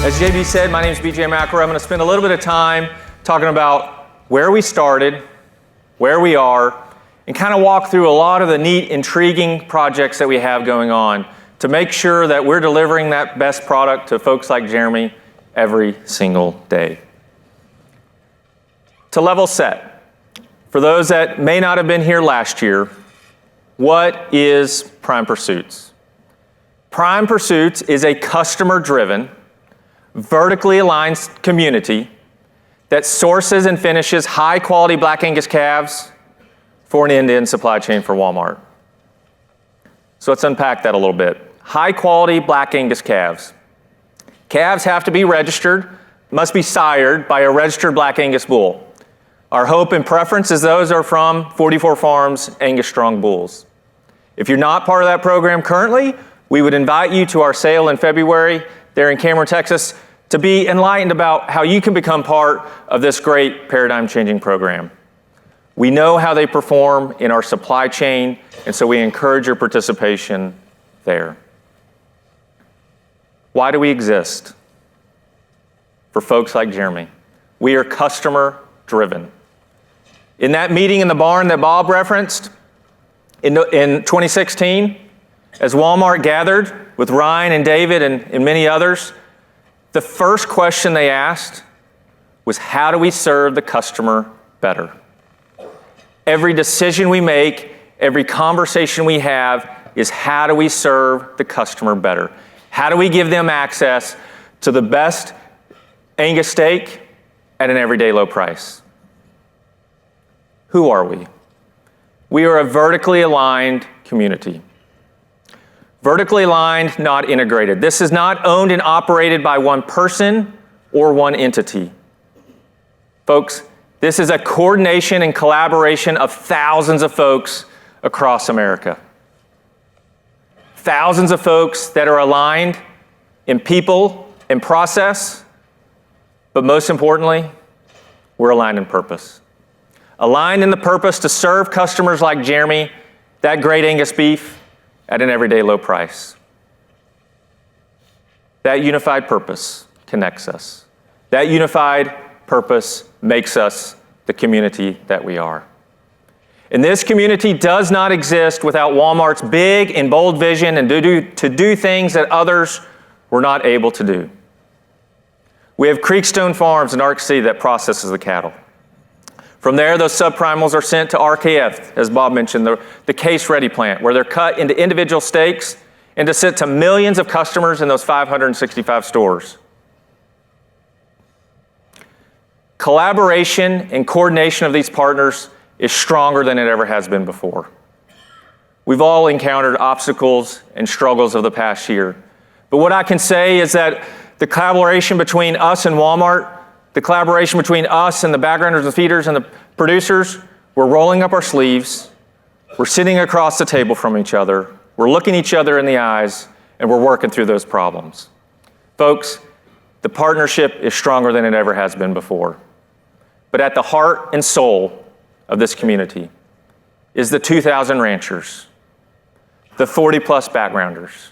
As JB said, my name is BJ McElroy. I'm going to spend a little bit of time talking about where we started, where we are, and kind of walk through a lot of the neat, intriguing projects that we have going on to make sure that we're delivering that best product to folks like Jeremy every single day. To level set, for those that may not have been here last year, what is Prime Pursuits? Prime Pursuits is a customer-driven, vertically aligned community that sources and finishes high-quality Black Angus calves for an end-to-end supply chain for Walmart. So let's unpack that a little bit. High-quality Black Angus calves. Calves have to be registered, must be sired by a registered Black Angus bull. Our hope and preference is those are from 44 Farms Angus Strong bulls. If you're not part of that program currently, we would invite you to our sale in February there in Cameron, Texas, to be enlightened about how you can become part of this great paradigm-changing program. We know how they perform in our supply chain, and so we encourage your participation there. Why do we exist? For folks like Jeremy. We are customer-driven. In that meeting in the barn that Bob referenced in 2016, as Walmart gathered with Ryan and David and many others, the first question they asked was, how do we serve the customer better? Every decision we make, every conversation we have is, how do we serve the customer better? How do we give them access to the best Angus steak at an everyday low price? Who are we? We are a vertically aligned community. Vertically aligned, not integrated. This is not owned and operated by one person or one entity. Folks, this is a coordination and collaboration of thousands of folks across America. Thousands of folks that are aligned in people and process, but most importantly, we're aligned in purpose. Aligned in the purpose to serve customers like Jeremy that great Angus beef at an everyday low price. That unified purpose connects us. That unified purpose makes us the community that we are. And this community does not exist without Walmart's big and bold vision and to do things that others were not able to do. We have Creekstone Farms in Ark City that processes the cattle. From there, those subprimals are sent to RKF, as Bob mentioned, the case-ready plant, where they're cut into individual steaks and to sent to millions of customers in those 565 stores. Collaboration and coordination of these partners is stronger than it ever has been before. We've all encountered obstacles and struggles of the past year. But what I can say is that the collaboration between us and Walmart, the collaboration between us and the backgrounders and feeders and the producers, we're rolling up our sleeves, we're sitting across the table from each other, we're looking each other in the eyes, and we're working through those problems. Folks, the partnership is stronger than it ever has been before. But at the heart and soul of this community is the 2,000 ranchers, the 40-plus backgrounders,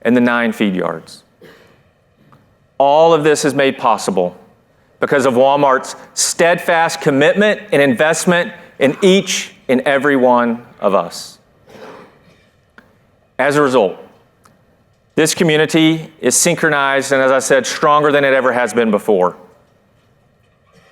and the 9 feed yards. All of this is made possible because of Walmart's steadfast commitment and investment in each and every one of us. As a result, this community is synchronized and, as I said, stronger than it ever has been before.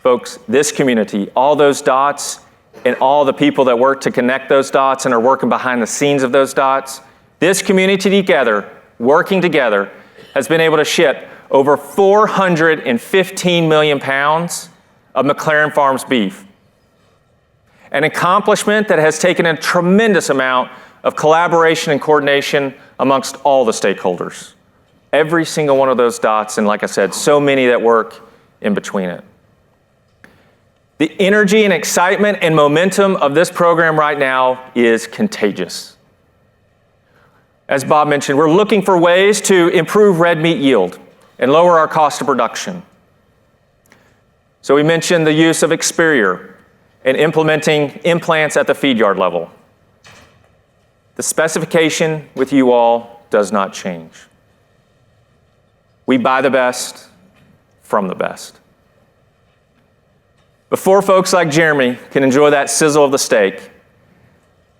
Folks, this community, all those dots and all the people that work to connect those dots and are working behind the scenes of those dots, this community together, working together, has been able to ship over 415 million pounds of McLaren Farms beef. An accomplishment that has taken a tremendous amount of collaboration and coordination amongst all the stakeholders. Every single one of those dots, and like I said, so many that work in between it. The energy and excitement and momentum of this program right now is contagious. As Bob mentioned, we're looking for ways to improve red meat yield and lower our cost of production. So we mentioned the use of Experior and implementing implants at the feed yard level. The specification with you all does not change. We buy the best from the best. Before folks like Jeremy can enjoy that sizzle of the steak,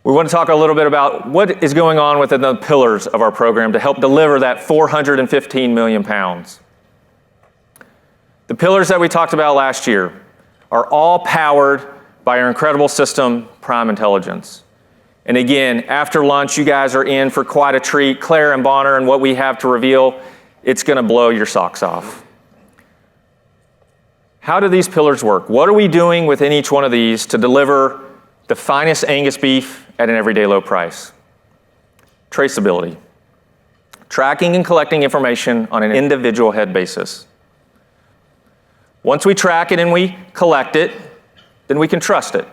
we want to talk a little bit about what is going on within the pillars of our program to help deliver that 415 million pounds. The pillars that we talked about last year are all powered by our incredible system, Prime Intelligence. And again, after lunch, you guys are in for quite a treat. Claire and Bonner and what we have to reveal, it's going to blow your socks off. How do these pillars work? What are we doing within each one of these to deliver the finest Angus beef at an everyday low price? Traceability. Tracking and collecting information on an individual head basis. Once we track it and we collect it, then we can trust it.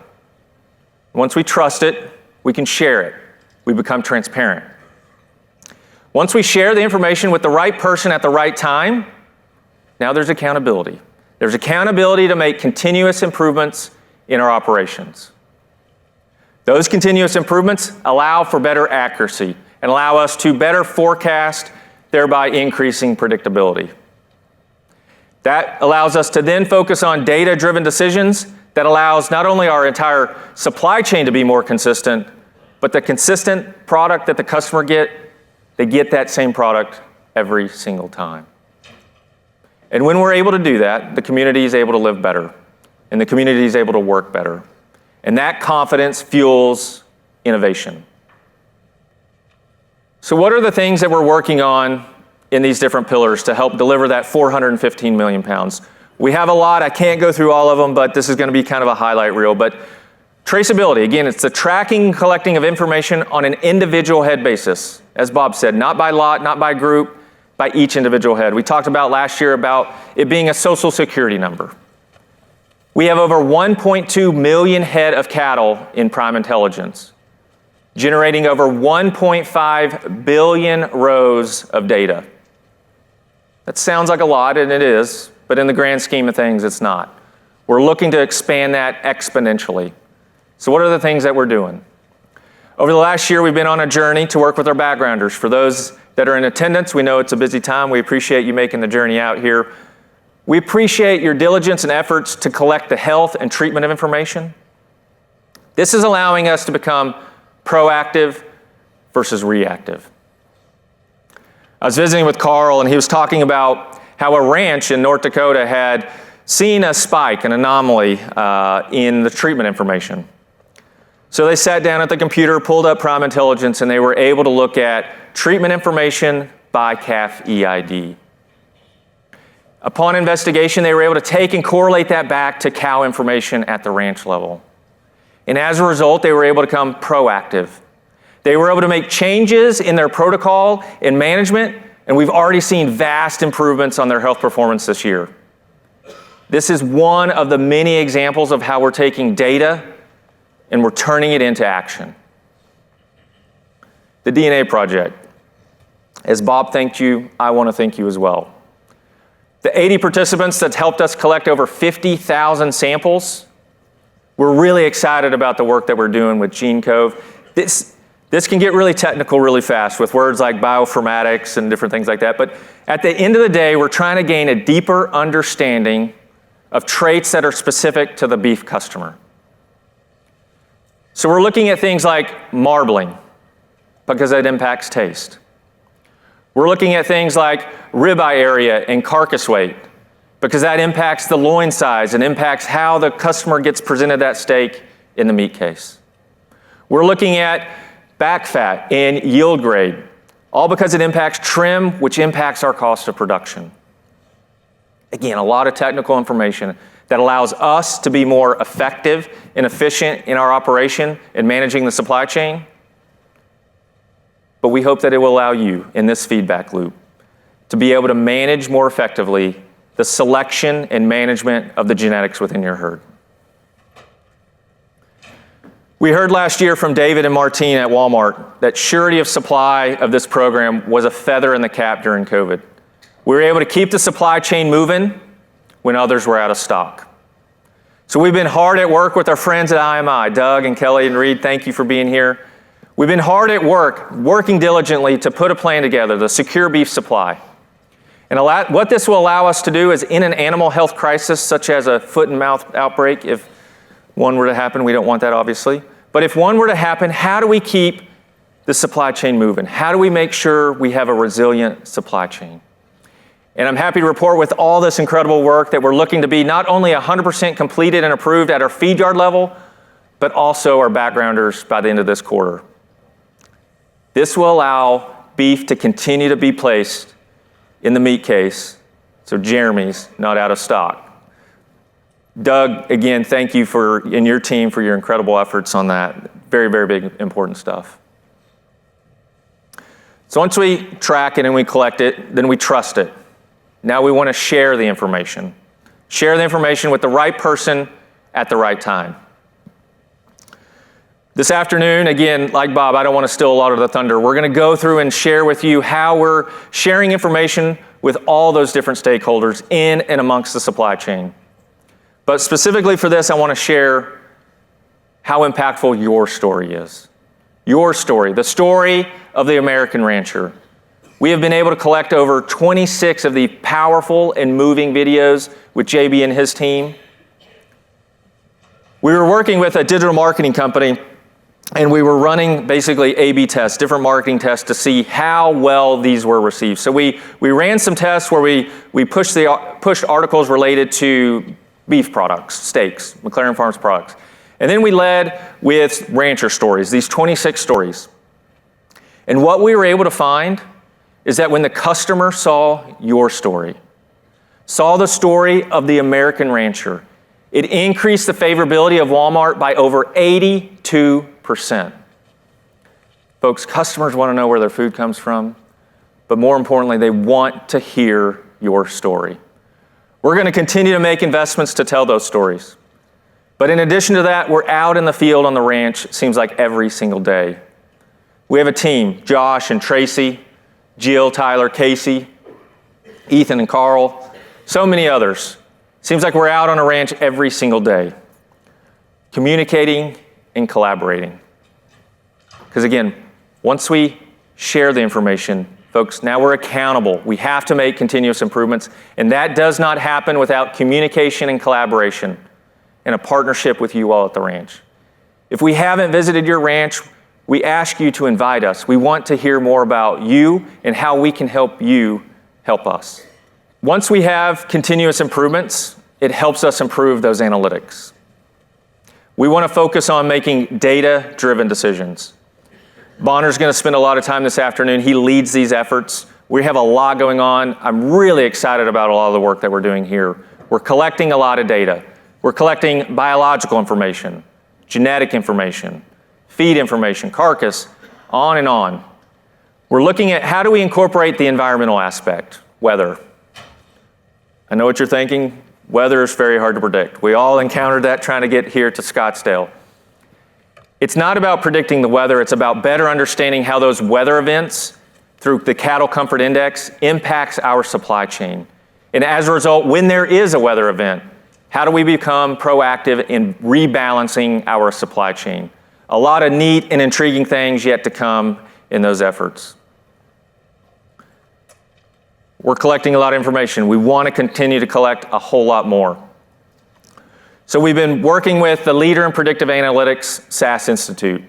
Once we trust it, we can share it. We become transparent. Once we share the information with the right person at the right time, now there's accountability. There's accountability to make continuous improvements in our operations. Those continuous improvements allow for better accuracy and allow us to better forecast, thereby increasing predictability. That allows us to then focus on data-driven decisions that allows not only our entire supply chain to be more consistent, but the consistent product that the customer they get that same product every single time. And when we're able to do that, the community is able to live better, and the community is able to work better. And that confidence fuels innovation. So what are the things that we're working on in these different pillars to help deliver that 415 million pounds? We have a lot. I can't go through all of them, but this is going to be kind of a highlight reel. But traceability, again, it's the tracking and collecting of information on an individual head basis. As Bob said, not by lot, not by group, by each individual head. We talked about last year about it being a social security number. We have over 1.2 million head of cattle in Prime Intelligence, generating over 1.5 billion rows of data. That sounds like a lot, and it is, but in the grand scheme of things, it's not. We're looking to expand that exponentially. So what are the things that we're doing? Over the last year, we've been on a journey to work with our backgrounders. For those that are in attendance, we know it's a busy time. We appreciate you making the journey out here. We appreciate your diligence and efforts to collect the health and treatment of information. This is allowing us to become proactive versus reactive. I was visiting with Carl, and he was talking about how a ranch in North Dakota had seen a spike, an anomaly in the treatment information. So they sat down at the computer, pulled up Prime Intelligence, and they were able to look at treatment information by calf EID. Upon investigation, they were able to take and correlate that back to cow information at the ranch level. And as a result, they were able to become proactive. They were able to make changes in their protocol and management, and we've already seen vast improvements on their health performance this year. This is one of the many examples of how we're taking data and we're turning it into action. The DNA Project. As Bob thanked you, I want to thank you as well. The 80 participants that helped us collect over 50,000 samples, we're really excited about the work that we're doing with GeneCove. This can get really technical really fast with words like bioinformatics and different things like that, but at the end of the day, we're trying to gain a deeper understanding of traits that are specific to the beef customer. So we're looking at things like marbling, because that impacts taste. We're looking at things like ribeye area and carcass weight, because that impacts the loin size and impacts how the customer gets presented that steak in the meat case. We're looking at back fat and yield grade, all because it impacts trim, which impacts our cost of production. Again, a lot of technical information that allows us to be more effective and efficient in our operation and managing the supply chain. But we hope that it will allow you in this feedback loop to be able to manage more effectively the selection and management of the genetics within your herd. We heard last year from David and Martine at Walmart that surety of supply of this program was a feather in the cap during COVID. We were able to keep the supply chain moving when others were out of stock. So we've been hard at work with our friends at IMI, Doug and Kelly and Reed, thank you for being here. We've been hard at work, working diligently to put a plan together, the secure beef supply. And what this will allow us to do is in an animal health crisis, such as a foot and mouth outbreak, if one were to happen, we don't want that obviously, but if one were to happen, how do we keep the supply chain moving? How do we make sure we have a resilient supply chain? And I'm happy to report with all this incredible work that we're looking to be not only 100% completed and approved at our feed yard level, but also our backgrounders by the end of this quarter. This will allow beef to continue to be placed in the meat case, so Jeremy's not out of stock. Doug, again, thank you and your team for your incredible efforts on that. Very, very big, important stuff. So once we track it and we collect it, then we trust it. Now we want to share the information. Share the information with the right person at the right time. This afternoon, again, like Bob, I don't want to steal a lot of the thunder. We're going to go through and share with you how we're sharing information with all those different stakeholders in and amongst the supply chain. But specifically for this, I want to share how impactful your story is. Your story, the story of the American rancher. We have been able to collect over 26 of the powerful and moving videos with JB and his team. We were working with a digital marketing company, and we were running basically A/B tests, different marketing tests to see how well these were received. So we ran some tests where we pushed articles related to beef products, steaks, McLaren Farms products. And then we led with rancher stories, these 26 stories. And what we were able to find is that when the customer saw your story, saw the story of the American rancher, it increased the favorability of Walmart by over 82%. Folks, customers want to know where their food comes from, but more importantly, they want to hear your story. We're going to continue to make investments to tell those stories. But in addition to that, we're out in the field on the ranch, it seems like every single day. We have a team, Josh and Tracy, Jill, Tyler, Casey, Ethan and Carl, so many others. Seems like we're out on a ranch every single day, communicating and collaborating. Because again, once we share the information, folks, now we're accountable. We have to make continuous improvements, and that does not happen without communication and collaboration and a partnership with you all at the ranch. If we haven't visited your ranch, we ask you to invite us. We want to hear more about you and how we can help you help us. Once we have continuous improvements, it helps us improve those analytics. We want to focus on making data-driven decisions. Bonner's going to spend a lot of time this afternoon. He leads these efforts. We have a lot going on. I'm really excited about a lot of the work that we're doing here. We're collecting a lot of data. We're collecting biological information, genetic information, feed information, carcass, on and on. We're looking at how do we incorporate the environmental aspect, weather. I know what you're thinking. Weather is very hard to predict. We all encountered that trying to get here to Scottsdale. It's not about predicting the weather, it's about better understanding how those weather events through the Cattle Comfort Index impacts our supply chain. And as a result, when there is a weather event, how do we become proactive in rebalancing our supply chain? A lot of neat and intriguing things yet to come in those efforts. We're collecting a lot of information. We want to continue to collect a whole lot more. So we've been working with the leader in predictive analytics, SAS Institute.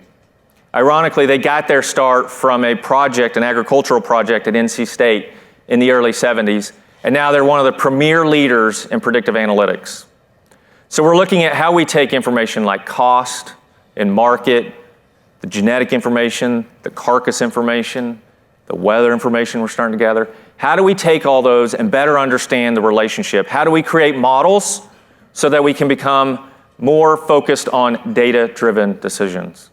Ironically, they got their start from a project, an agricultural project at NC State in the early 70s, and now they're one of the premier leaders in predictive analytics. So we're looking at how we take information like cost and market, the genetic information, the carcass information, the weather information we're starting to gather. How do we take all those and better understand the relationship? How do we create models so that we can become more focused on data-driven decisions?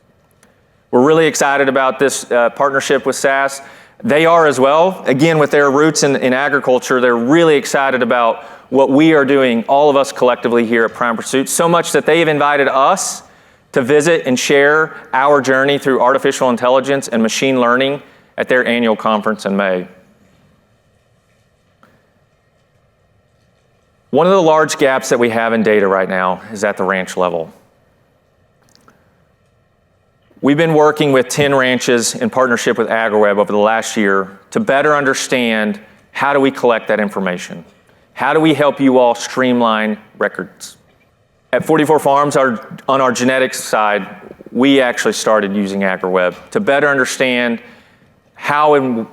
We're really excited about this partnership with SAS. They are as well. Again, with their roots in agriculture, they're really excited about what we are doing, all of us collectively here at Prime Pursuit, so much that they've invited us to visit and share our journey through artificial intelligence and machine learning at their annual conference in May. One of the large gaps that we have in data right now is at the ranch level. We've been working with 10 ranches in partnership with AgriWebb over the last year to better understand How do we collect that information? How do we help you all streamline records? At 44 Farms, on our genetics side, we actually started using AgriWebb to better understand how and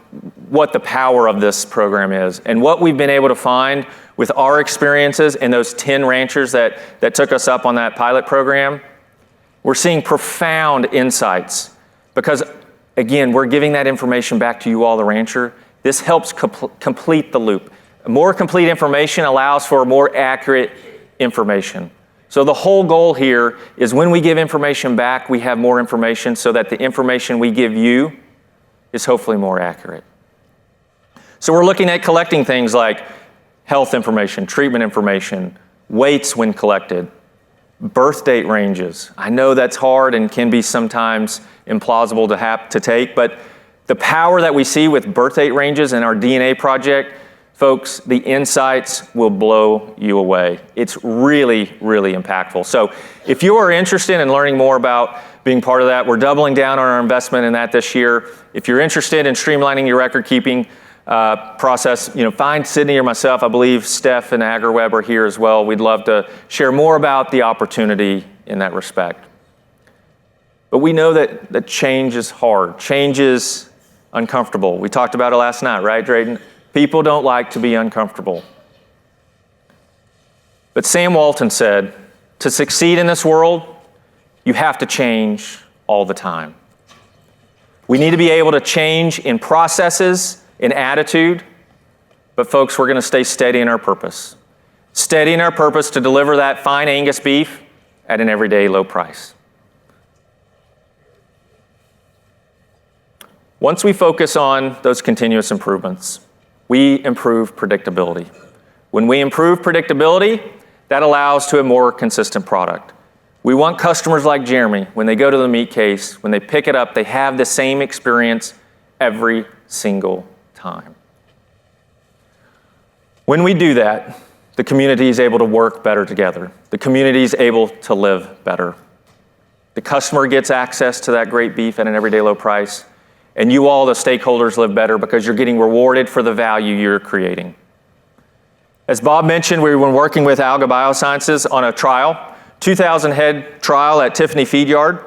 what the power of this program is. And what we've been able to find with our experiences and those 10 ranchers that took us up on that pilot program, we're seeing profound insights because, again, we're giving that information back to you all, the rancher. This helps complete the loop. More complete information allows for more accurate information. So the whole goal here is when we give information back, we have more information so that the information we give you is hopefully more accurate. So we're looking at collecting things like health information, treatment information, weights when collected, birth date ranges. I know that's hard and can be sometimes implausible to take, but the power that we see with birth date ranges in our DNA project, folks, the insights will blow you away. It's really, really impactful. So if you are interested in learning more about being part of that, we're doubling down on our investment in that this year. If you're interested in streamlining your record keeping process, find Sydney or myself. I believe Steph and AgriWebb are here as well. We'd love to share more about the opportunity in that respect. But we know that change is hard. Change is uncomfortable. We talked about it last night, right, Drayden? People don't like to be uncomfortable. But Sam Walton said, to succeed in this world, you have to change all the time. We need to be able to change in processes, in attitude, but folks, we're going to stay steady in our purpose. Steady in our purpose to deliver that fine Angus beef at an everyday low price. Once we focus on those continuous improvements, we improve predictability. When we improve predictability, that allows to a more consistent product. We want customers like Jeremy, when they go to the meat case, when they pick it up, they have the same experience every single time. When we do that, the community is able to work better together. The community is able to live better. The customer gets access to that great beef at an everyday low price, and you all, the stakeholders, live better because you're getting rewarded for the value you're creating. As Bob mentioned, we've been working with Alga Biosciences on a trial, 2,000 head trial at Tiffany Feed Yard.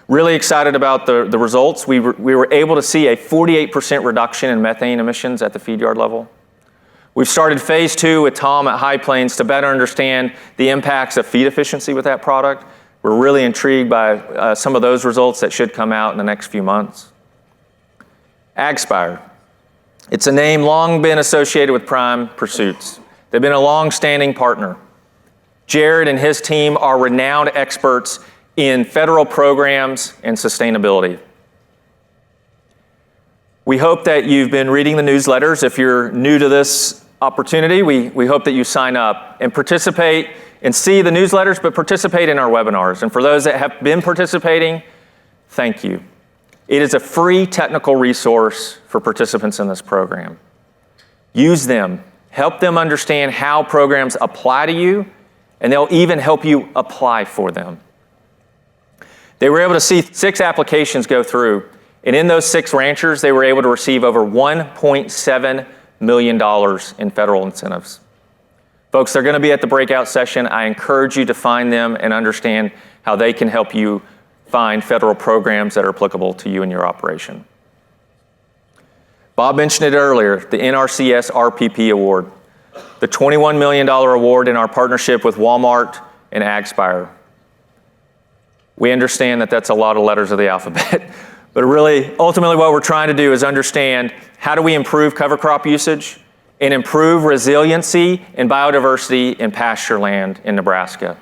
Really excited about the results. We were able to see a 48% reduction in methane emissions at the feed yard level. We've started phase 2 with Tom at High Plains to better understand the impacts of feed efficiency with that product. We're really intrigued by some of those results that should come out in the next few months. AgSpire. It's a name long been associated with Prime Pursuits. They've been a long-standing partner. Jared and his team are renowned experts in federal programs and sustainability. We hope that you've been reading the newsletters. If you're new to this opportunity, we hope that you sign up and participate and see the newsletters, but participate in our webinars. And for those that have been participating, thank you. It is a free technical resource for participants in this program. Use them. Help them understand how programs apply to you, and they'll even help you apply for them. They were able to see 6 applications go through, and in those 6 ranchers, they were able to receive over $1.7 million in federal incentives. Folks, they're going to be at the breakout session. I encourage you to find them and understand how they can help you find federal programs that are applicable to you and your operation. Bob mentioned it earlier, the NRCS RPP Award, the $21 million award in our partnership with Walmart and AgSpire. We understand that that's a lot of letters of the alphabet, but really, ultimately what we're trying to do is understand how do we improve cover crop usage and improve resiliency and biodiversity in pasture land in Nebraska.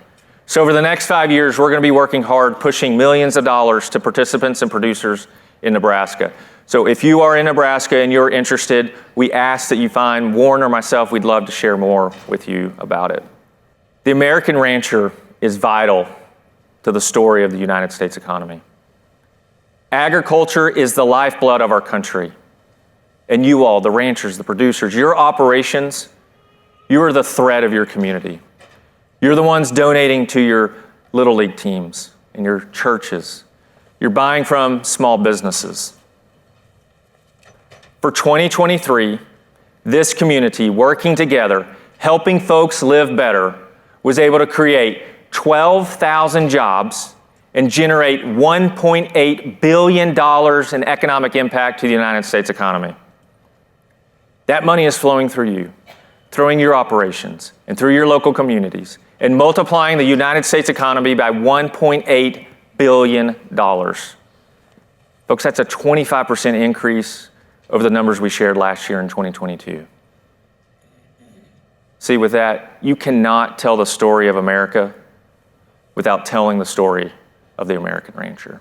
So over the next 5 years, we're going to be working hard, pushing millions of dollars to participants and producers in Nebraska. So if you are in Nebraska and you're interested, we ask that you find Warren or myself. We'd love to share more with you about it. The American rancher is vital to the story of the United States economy. Agriculture is the lifeblood of our country. And you all, the ranchers, the producers, your operations, you are the thread of your community. You're the ones donating to your Little League teams and your churches. You're buying from small businesses. For 2023, this community working together, helping folks live better, was able to create 12,000 jobs and generate $1.8 billion in economic impact to the United States economy. That money is flowing through you, through your operations, and through your local communities, and multiplying the United States economy by $1.8 billion. Folks, that's a 25% increase over the numbers we shared last year in 2022. See, with that, you cannot tell the story of America without telling the story of the American rancher.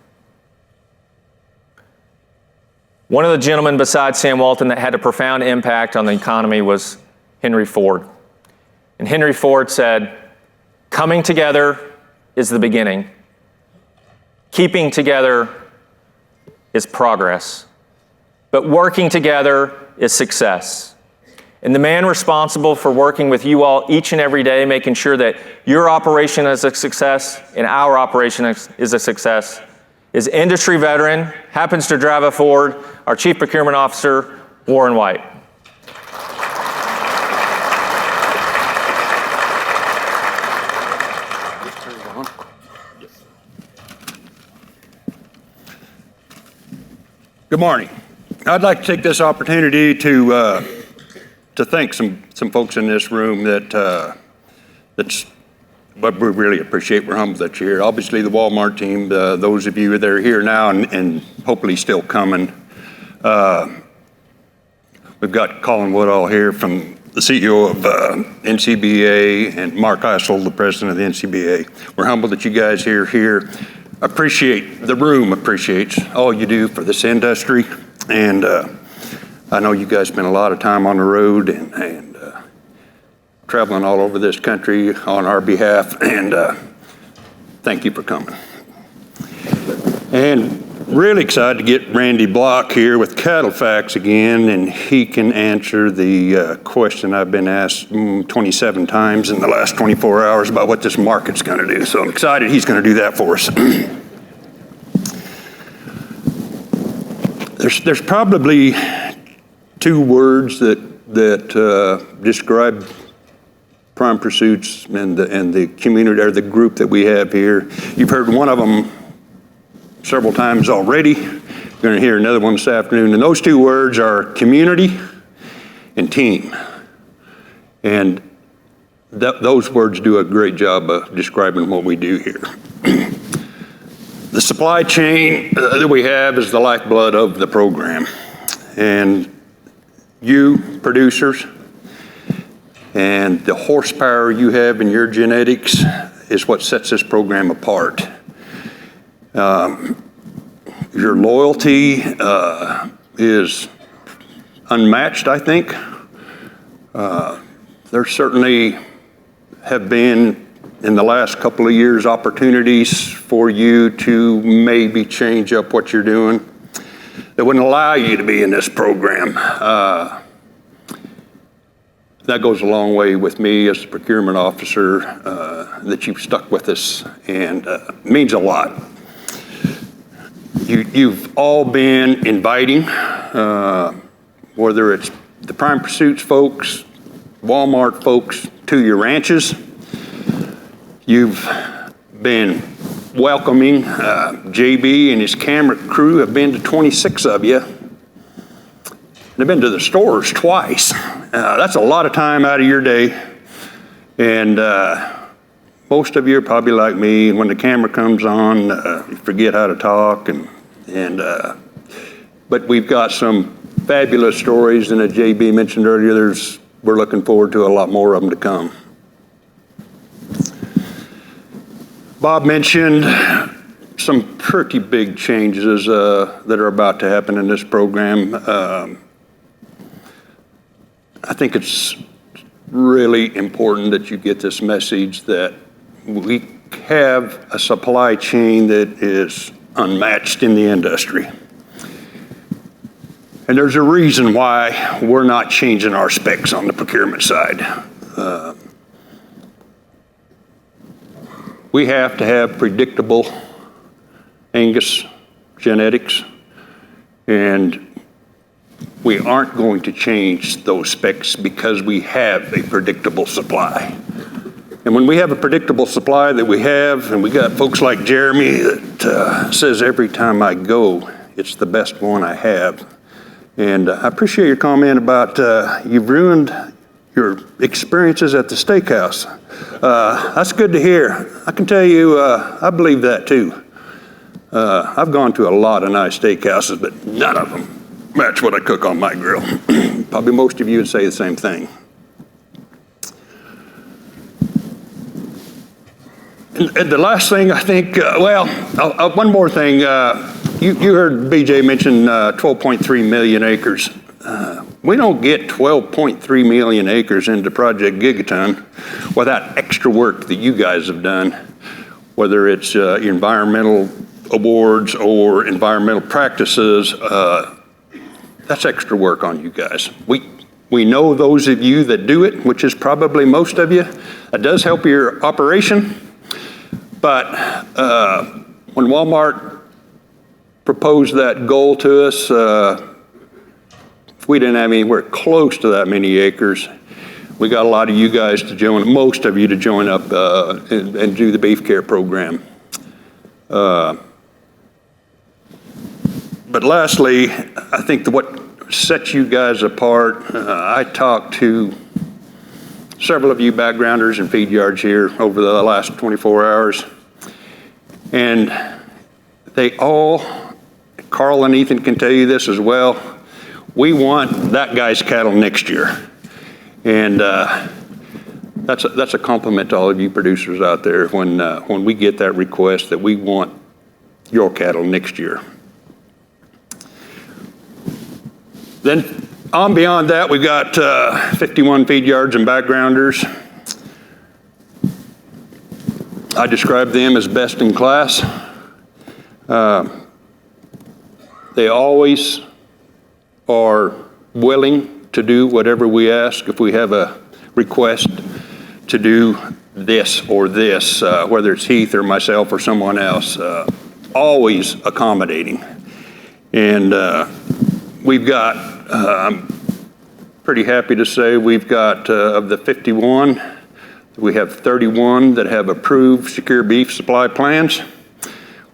One of the gentlemen besides Sam Walton that had a profound impact on the economy was Henry Ford. And Henry Ford said, "Coming together is the beginning. Keeping together is progress. But working together is success." And the man responsible for working with you all each and every day, making sure that your operation is a success and our operation is a success, is industry veteran, happens to drive a Ford, our Chief Procurement Officer, Warren White. Good morning. I'd like to take this opportunity to thank some folks in this room that's what we really appreciate. We're humbled that you're here. Obviously, the Walmart team, those of you that are here now and hopefully still coming. We've got Colin Woodall here from the CEO of NCBA and Mark Eisel, the president of the NCBA. We're humbled that you guys are here. The room appreciates all you do for this industry. And I know you guys spend a lot of time on the road and traveling all over this country on our behalf, and thank you for coming. And really excited to get Randy Block here with CattleFax again, and he can answer the question I've been asked 27 times in the last 24 hours about what this market's going to do. So I'm excited he's going to do that for us. There's probably two words that describe Prime Pursuits and the community, or the group that we have here. You've heard one of them several times already. You're going to hear another one this afternoon. And those two words are community and team. And those words do a great job of describing what we do here. The supply chain that we have is the lifeblood of the program. And you, producers, and the horsepower you have in your genetics is what sets this program apart. Your loyalty is unmatched, I think. There certainly have been, in the last couple of years, opportunities for you to maybe change up what you're doing that wouldn't allow you to be in this program. That goes a long way with me as the procurement officer, that you've stuck with us, and means a lot. You've all been inviting, whether it's the Prime Pursuits folks, Walmart folks, to your ranches. You've been welcoming. JB and his camera crew have been to 26 of you. They've been to the stores twice. That's a lot of time out of your day. And most of you are probably like me, and when the camera comes on, you forget how to talk. But we've got some fabulous stories, and as JB mentioned earlier, we're looking forward to a lot more of them to come. Bob mentioned some pretty big changes that are about to happen in this program. I think it's really important that you get this message that we have a supply chain that is unmatched in the industry. And there's a reason why we're not changing our specs on the procurement side. We have to have predictable Angus genetics, and we we aren't going to change those specs because we have a predictable supply. And when we have a predictable supply that we have, and we got folks like Jeremy that says every time I go, it's the best one I have. And I appreciate your comment about you've ruined your experiences at the steakhouse. That's good to hear. I can tell you, I believe that too. I've gone to a lot of nice steakhouses, but none of them match what I cook on my grill. Probably most of you would say the same thing. And the last thing I think, one more thing. You heard BJ mention 12.3 million acres. We don't get 12.3 million acres into Project Gigaton without extra work that you guys have done, whether it's environmental awards or environmental practices. That's extra work on you guys. We know those of you that do it, which is probably most of you. It does help your operation. But when Walmart proposed that goal to us, we didn't have anywhere close to that many acres. We got a lot of you guys to join, most of you to join up and do the beef care program. But lastly, I think what sets you guys apart, I talked to several of you backgrounders and feed yards here over the last 24 hours. And they all, Carl and Ethan can tell you this as well, we want that guy's cattle next year. And that's a compliment to all of you producers out there when we get that request that we want your cattle next year. Then on beyond that, we've got 51 feed yards and backgrounders. I describe them as best in class. They always are willing to do whatever we ask. If we have a request to do this or this, whether it's Heath or myself or someone else, always accommodating. And we've got, I'm pretty happy to say we've got, of the 51, we have 31 that have approved secure beef supply plans.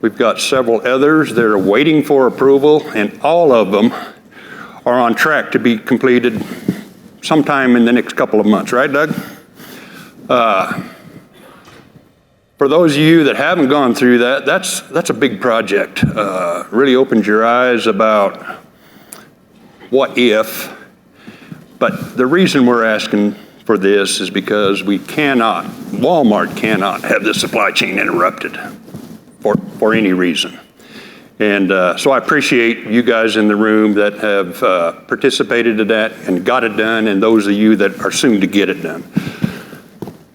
We've got several others that are waiting for approval, and all of them are on track to be completed sometime in the next couple of months, right, Doug? For those of you that haven't gone through that, that's a big project. Really opens your eyes about what if, but the reason we're asking for this is because Walmart cannot have the supply chain interrupted for any reason. And so I appreciate you guys in the room that have participated in that and got it done, and those of you that are soon to get it done.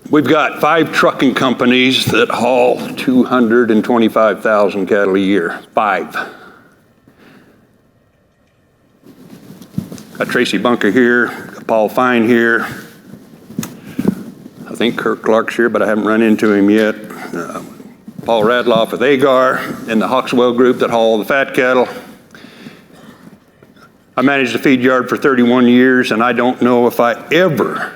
We've got 5 trucking companies that haul 225,000 cattle a year. 5. Got Tracy Bunker here, got Paul Fine here. I think Kirk Clark's here, but I haven't run into him yet. Paul Radloff with Agar and the Hawkswell group that haul the fat cattle. I managed a feed yard for 31 years, and I don't know if I ever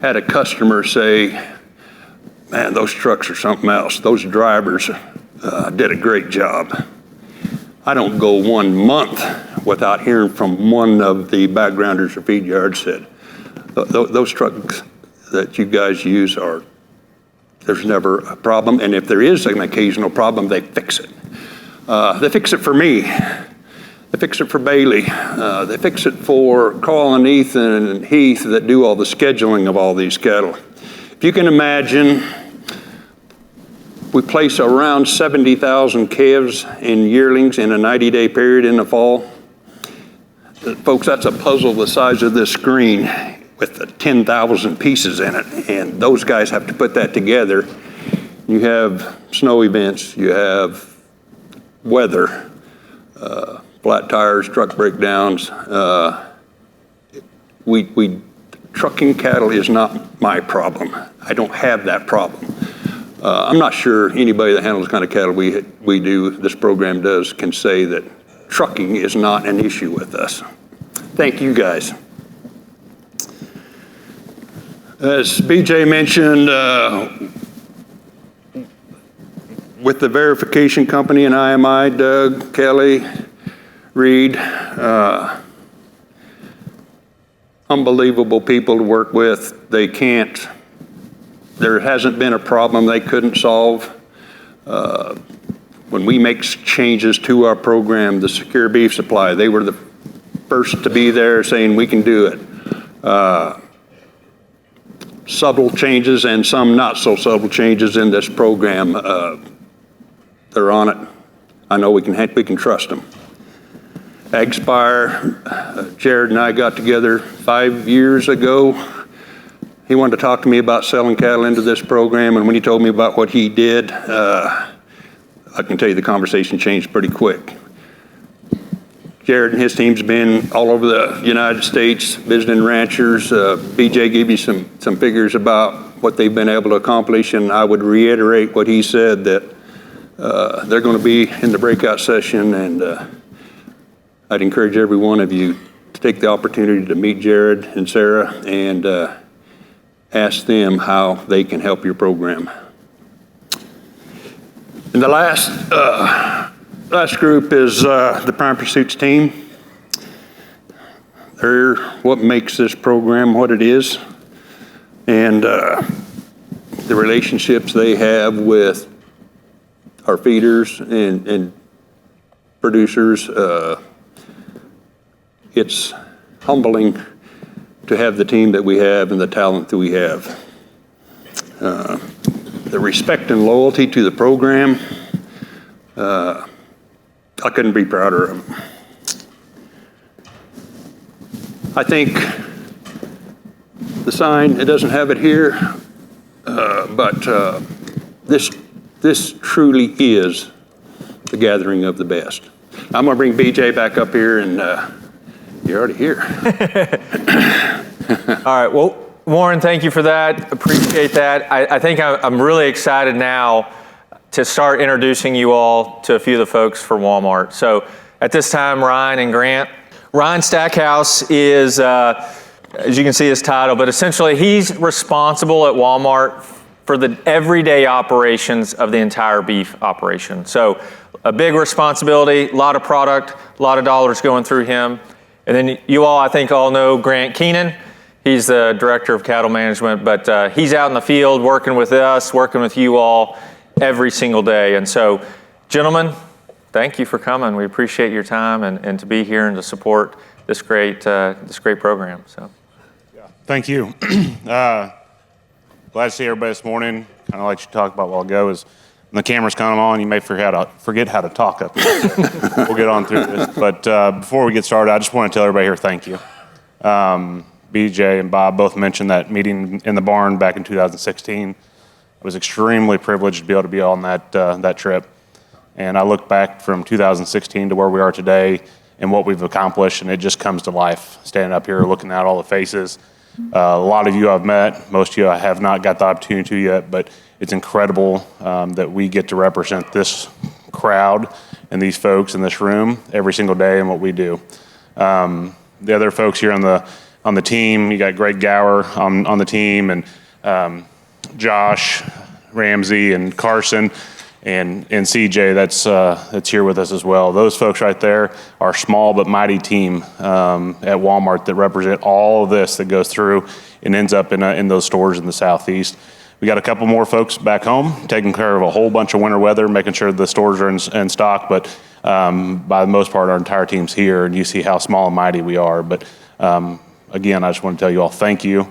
had a customer say, man, those trucks are something else. Those drivers did a great job. I don't go 1 month without hearing from one of the backgrounders or feed yards that those trucks that you guys use there's never a problem. And if there is an occasional problem, they fix it. They fix it for me. They fix it for Bailey. They fix it for Carl and Ethan and Heath that do all the scheduling of all these cattle. If you can imagine, we place around 70,000 calves and yearlings in a 90-day period in the fall. Folks, that's a puzzle the size of this screen with 10,000 pieces in it, and those guys have to put that together. You have snow events, you have weather, flat tires, truck breakdowns. Trucking cattle is not my problem. I don't have that problem. I'm not sure anybody that handles the kind of cattle we do, this program does, can say that trucking is not an issue with us. thank you guys. As BJ mentioned, with the verification company and IMI, Doug, Kelly, Reed, unbelievable people to work with. There hasn't been a problem they couldn't solve. When we make changes to our program, the Secure Beef Supply, they were the first to be there saying we can do it. Subtle changes and some not so subtle changes in this program, they're on it. I know we can trust them. AgSpire, Jared and I got together 5 years ago. He wanted to talk to me about selling cattle into this program, and when he told me about what he did, I can tell you the conversation changed pretty quick. Jared and his team's been all over the United States visiting ranchers. BJ gave you some figures about what they've been able to accomplish, and I would reiterate what he said, that they're going to be in the breakout session, and I'd encourage every one of you to take the opportunity to meet Jared and Sarah and ask them how they can help your program. And the last group is the Prime Pursuits team. They're what makes this program what it is, and the relationships they have with our feeders and producers. It's humbling to have the team that we have and the talent that we have. The respect and loyalty to the program, I couldn't be prouder of them. I think the sign, it doesn't have it here, but this truly is the gathering of the best. I'm going to bring BJ back up here, and you're already here. All right, well, Warren, thank you for that. Appreciate that. I think I'm really excited now to start introducing you all to a few of the folks for Walmart. So at this time, Ryan and Grant. Ryan Stackhouse is, as you can see his title, but essentially he's responsible at Walmart for the everyday operations of the entire beef operation. So a big responsibility, a lot of product, a lot of dollars going through him. And then you all, I think, all know Grant Keenan. He's the director of cattle management, but he's out in the field working with us, working with you all every single day. And so, gentlemen, thank you for coming. We appreciate your time and to be here and to support this great program. So, yeah, thank you. Glad to see everybody this morning. Kind of like you talked about a while ago is when the camera's kind of on, you may forget how to talk up here. So we'll get on through this. But before we get started, I just want to tell everybody here thank you. BJ and Bob both mentioned that meeting in the barn back in 2016. I was extremely privileged to be able to be on that trip. And I look back from 2016 to where we are today and what we've accomplished, and it just comes to life standing up here looking at all the faces. A lot of you I've met, most of you I have not got the opportunity to yet, but it's incredible that we get to represent this crowd and these folks in this room every single day in what we do. The other folks here on the team, you got Greg Gower on the team, and Josh Ramsey and Carson and CJ that's here with us as well. Those folks right there are a small but mighty team at Walmart that represent all of this that goes through and ends up in those stores in the Southeast. We got a couple more folks back home taking care of a whole bunch of winter weather, making sure the stores are in stock, but by the most part, our entire team's here, and you see how small and mighty we are. But again, I just want to tell you all thank you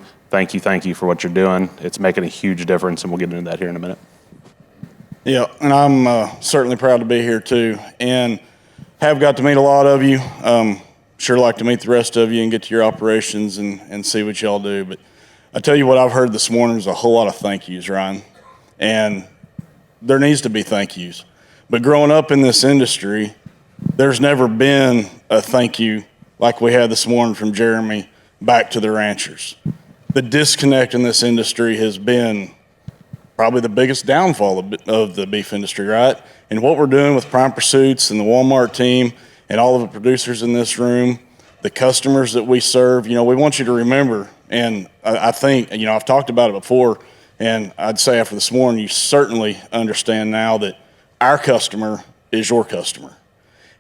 for what you're doing. It's making a huge difference, and we'll get into that here in a minute. Yeah, and I'm certainly proud to be here too, and have got to meet a lot of you. Sure like to meet the rest of you and get to your operations and see what y'all do. But I tell you what I've heard this morning is a whole lot of thank yous, Ryan, and there needs to be thank yous. But growing up in this industry, there's never been a thank you like we had this morning from Jeremy back to the ranchers. The disconnect in this industry has been probably the biggest downfall of the beef industry, right? And what we're doing with Prime Pursuits and the Walmart team and all of the producers in this room, the customers that we serve, we want you to remember, and I think, I've talked about it before, and I'd say after this morning, you certainly understand now that our customer is your customer.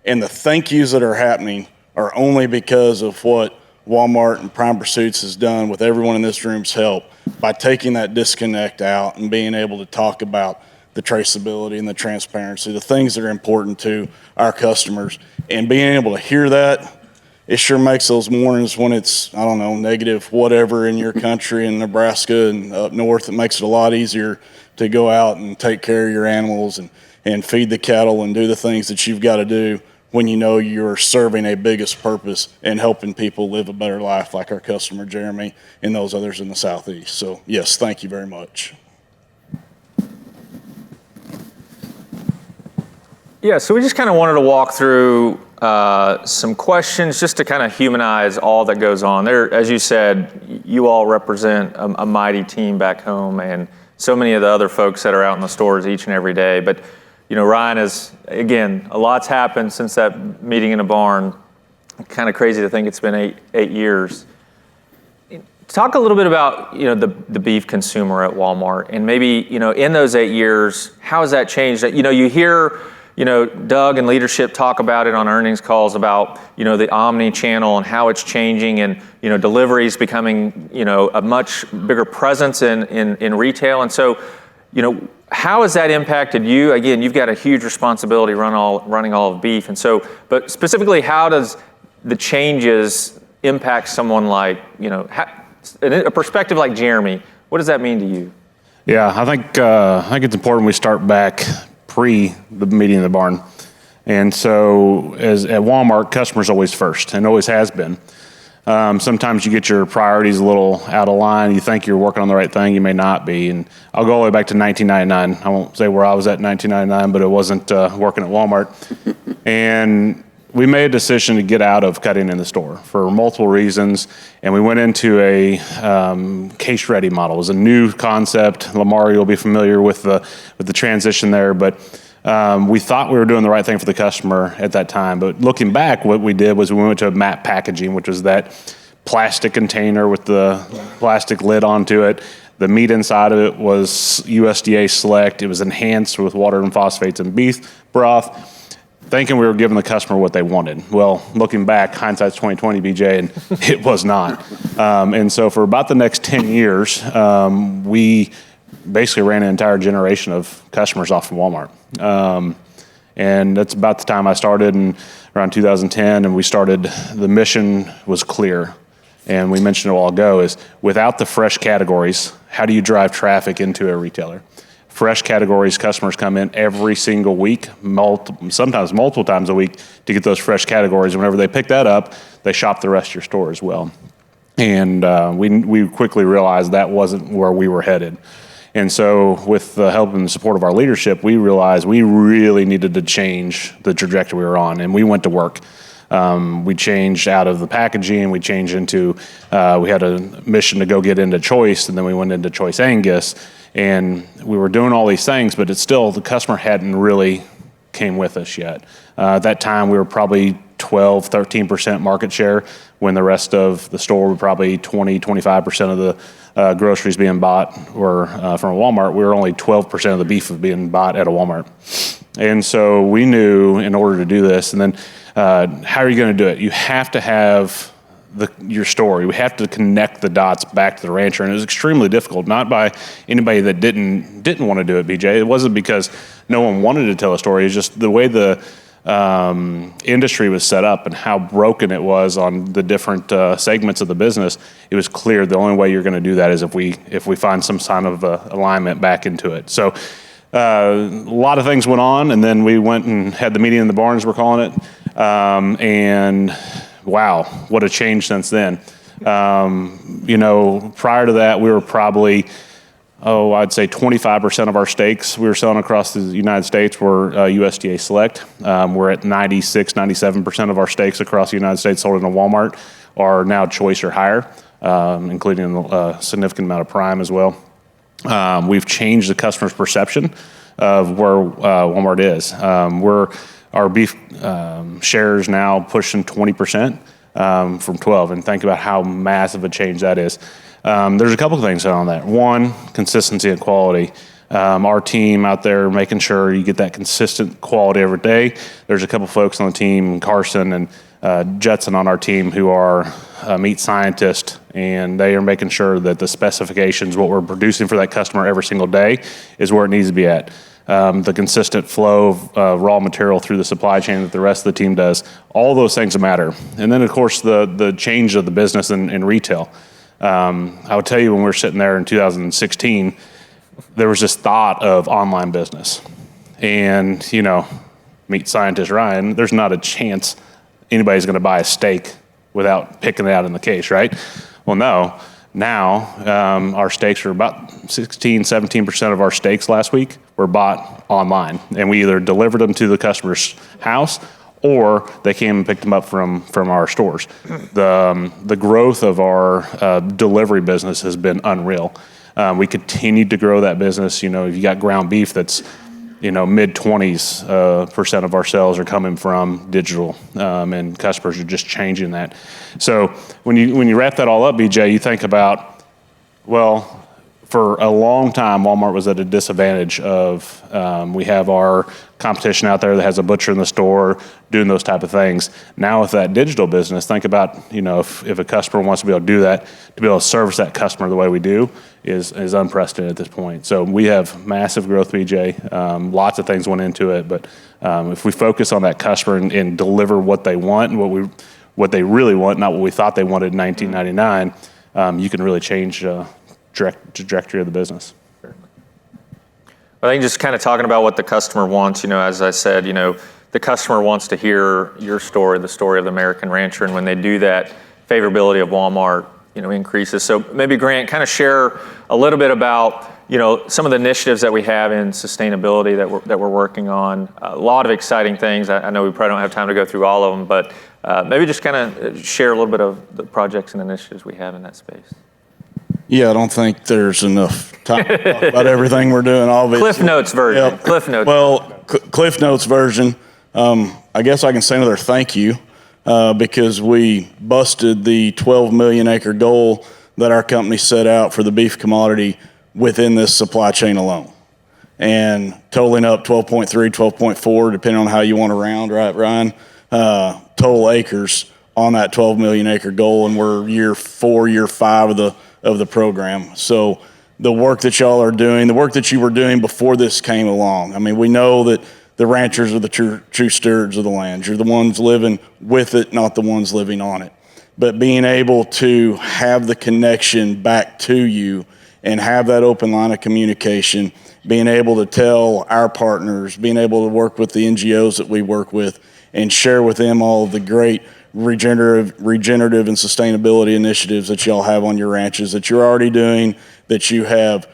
And the thank yous that are happening are only because of what Walmart and Prime Pursuits has done with everyone in this room's help by taking that disconnect out and being able to talk about the traceability and the transparency, the things that are important to our customers. And being able to hear that, it sure makes those mornings when it's, negative whatever in your country in Nebraska and up north, it makes it a lot easier to go out and take care of your animals and feed the cattle and do the things that you've got to do when you know you're serving a biggest purpose and helping people live a better life like our customer Jeremy and those others in the Southeast. So yes, thank you very much. Yeah, so we just kind of wanted to walk through some questions just to kind of humanize all that goes on. There, as you said, you all represent a mighty team back home and so many of the other folks that are out in the stores each and every day. But, Ryan is, again, a lot's happened since that meeting in the barn. Kind of crazy to think it's been eight years. Talk a little bit about, the beef consumer at Walmart and maybe, in those 8 years, how has that changed? You hear, Doug and leadership talk about it on earnings calls about, the omni-channel and how it's changing and, deliveries becoming, a much bigger presence in retail. And so, how has that impacted you? Again, you've got a huge responsibility running all of beef. And so, but specifically, how does the changes impact someone like, a perspective like Jeremy? What does that mean to you? Yeah, I think it's important we start back pre the meeting in the barn. And so at Walmart, customer's always first and always has been. Sometimes you get your priorities a little out of line. You think you're working on the right thing, you may not be. And I'll go all the way back to 1999. I won't say where I was at in 1999, but it wasn't working at Walmart. And we made a decision to get out of cutting in the store for multiple reasons. And we went into a case-ready model. It was a new concept. Lamar, you'll be familiar with the transition there. But we thought we were doing the right thing for the customer at that time. But looking back, what we did was we went to MAP packaging, which was that plastic container with the plastic lid onto it. The meat inside of it was USDA Select. It was enhanced with water and phosphates and beef broth, thinking we were giving the customer what they wanted. Well, looking back, hindsight's 2020, BJ, and it was not. And so for about the next 10 years, we basically ran an entire generation of customers off of Walmart. And that's about the time I started, around 2010, and we started, the mission was clear. And we mentioned it a while ago, is without the fresh categories, how do you drive traffic into a retailer? Fresh categories, customers come in every single week, sometimes multiple times a week to get those fresh categories. And whenever they pick that up, they shop the rest of your store as well. And we quickly realized that wasn't where we were headed. And so with the help and support of our leadership, we realized we really needed to change the trajectory we were on. And we went to work. We changed out of the packaging. We changed into, we had a mission to go get into Choice, and then we went into Choice Angus. And we were doing all these things, but it's still, the customer hadn't really came with us yet. At that time, we were probably 12, 13% market share, when the rest of the store were probably 20, 25% of the groceries being bought were from a Walmart. We were only 12% of the beef was being bought at a Walmart. And so we knew in order to do this, and then how are you going to do it? You have to have your story. We have to connect the dots back to the rancher, and it was extremely difficult. Not by anybody that didn't want to do it, BJ. It wasn't because no one wanted to tell a story. It's just the way the industry was set up and how broken it was on the different segments of the business. It was clear the only way you're going to do that is if we find some sign of alignment back into it. So a lot of things went on, and then we went and had the meeting in the barns, we're calling it, and wow, what a change since then. Prior to that, we were probably, I'd say 25% of our steaks we were selling across the United States were USDA Select. We're at 96, 97% of our steaks across the United States sold in a Walmart are now Choice or higher, including a significant amount of Prime as well. We've changed the customer's perception of where Walmart is. Our beef shares now pushing 20%. from 12, and think about how massive a change that is. There's a couple of things on that. One, consistency and quality. Our team out there making sure you get that consistent quality every day. There's a couple folks on the team, Carson and Jetson on our team, who are meat scientists, and they are making sure that the specifications, what we're producing for that customer every single day, is where it needs to be at. The consistent flow of raw material through the supply chain that the rest of the team does, all those things matter. And then, of course, the change of the business in retail. I would tell you, when we were sitting there in 2016, there was this thought of online business. And, meat scientist Ryan, there's not a chance anybody's going to buy a steak without picking it out in the case, right? Well, no. Now, our steaks are about 17% of our steaks last week were bought online. And we either delivered them to the customer's house or they came and picked them up from our stores. The growth of our delivery business has been unreal. We continued to grow that business. If you got ground beef that's mid-20s% of our sales are coming from digital, and customers are just changing that. So when you wrap that all up, BJ, you think about, well, for a long time, Walmart was at a disadvantage of, we have our competition out there that has a butcher in the store doing those type of things. Now with that digital business, think about, if a customer wants to be able to do that, to be able to service that customer the way we do is unprecedented at this point. So we have massive growth, BJ. Lots of things went into it, but if we focus on that customer and deliver what they want and what they really want, not what we thought they wanted in 1999, you can really change trajectory of the business. I think just kind of talking about what the customer wants, as I said, the customer wants to hear your story, the story of the American Rancher, and when they do that, favorability of Walmart, increases. So maybe Grant, kind of share a little bit about, some of the initiatives that we have in sustainability that we're working on. A lot of exciting things. I know we probably don't have time to go through all of them, but maybe just kind of share a little bit of the projects and initiatives we have in that space. Yeah, I don't think there's enough time to talk about everything we're doing, obviously. Cliff Notes version. Yep. Cliff Notes. Well, Cliff Notes version. I guess I can say another thank you because we busted the 12 million acre goal that our company set out for the beef commodity within this supply chain alone. And totaling up 12.3, 12.4, depending on how you want to round, right, Ryan? Total acres on that 12 million acre goal, and we're year 4, year 5 of the program. So the work that y'all are doing, the work that you were doing before this came along. I mean, we know that the ranchers are the true stewards of the land. You're the ones living with it, not the ones living on it. But being able to have the connection back to you and have that open line of communication, being able to tell our partners, being able to work with the NGOs that we work with and share with them all of the great regenerative and sustainability initiatives that y'all have on your ranches that you're already doing, that you have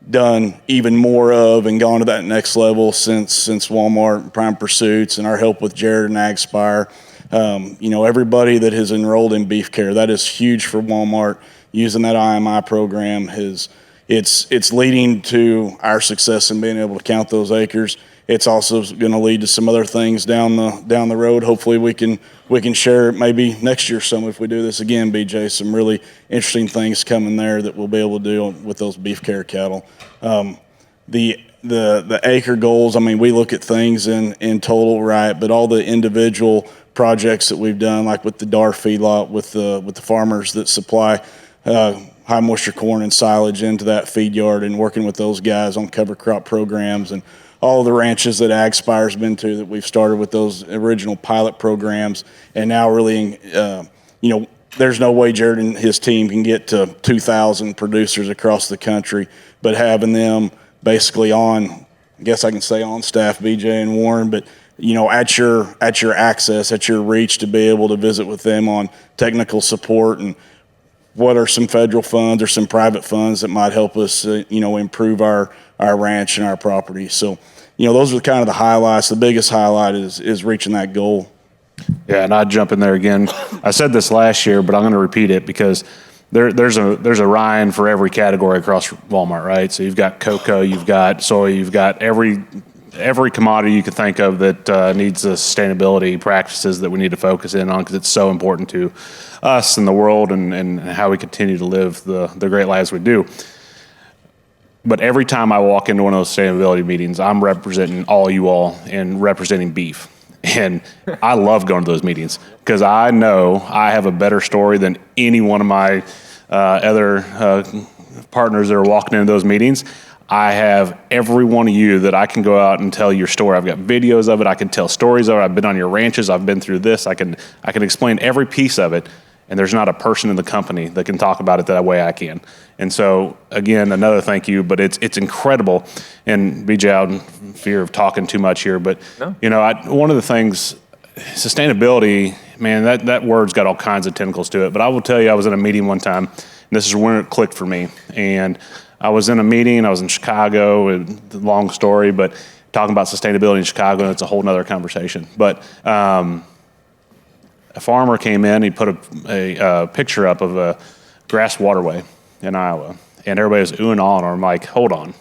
done even more of and gone to that next level since Walmart Prime Pursuits and our help with Jared and AgSpire. Everybody that has enrolled in Beef Care, that is huge for Walmart. Using that IMI program, it's leading to our success in being able to count those acres. It's also going to lead to some other things down the road. Hopefully we can share maybe next year some if we do this again, BJ, some really interesting things coming there that we'll be able to do with those Beef Care cattle. The acre goals, I mean, we look at things in total, right, but all the individual projects that we've done, like with the DAR feedlot, with the farmers that supply high moisture corn and silage into that feed yard, and working with those guys on cover crop programs, and all of the ranches that AgSpire's been to that we've started with those original pilot programs, and now really, there's no way Jared and his team can get to 2,000 producers across the country, but having them basically on, I guess I can say on staff, BJ and Warren, but at your access, at your reach to be able to visit with them on technical support and what are some federal funds or some private funds that might help us, improve our ranch and our property. So, those are kind of the highlights. The biggest highlight is reaching that goal. Yeah, and I'd jump in there again. I said this last year, but I'm going to repeat it because there's a Ryan for every category across Walmart, right? So you've got cocoa, you've got soy, you've got every every commodity you could think of that needs the sustainability practices that we need to focus in on, because it's so important to us and the world and how we continue to live the great lives we do. But every time I walk into one of those sustainability meetings, I'm representing all you all and representing beef. And I love going to those meetings because I know I have a better story than any one of my other partners that are walking into those meetings. I have every one of you that I can go out and tell your story. I've got videos of it. I can tell stories of it. I've been on your ranches. I've been through this. I can explain every piece of it. And there's not a person in the company that can talk about it that way I can. And so, again, another thank you, but it's incredible. And BJ, I'm in fear of talking too much here, but No. One of the things, sustainability, man, that word's got all kinds of tentacles to it. But I will tell you, I was in a meeting one time, and this is when it clicked for me. And I was in a meeting, I was in Chicago, and long story, but talking about sustainability in Chicago, it's a whole nother conversation. But a farmer came in, he put a picture up of a grass waterway in Iowa, and everybody was oohing and ahhing. I'm like, hold on,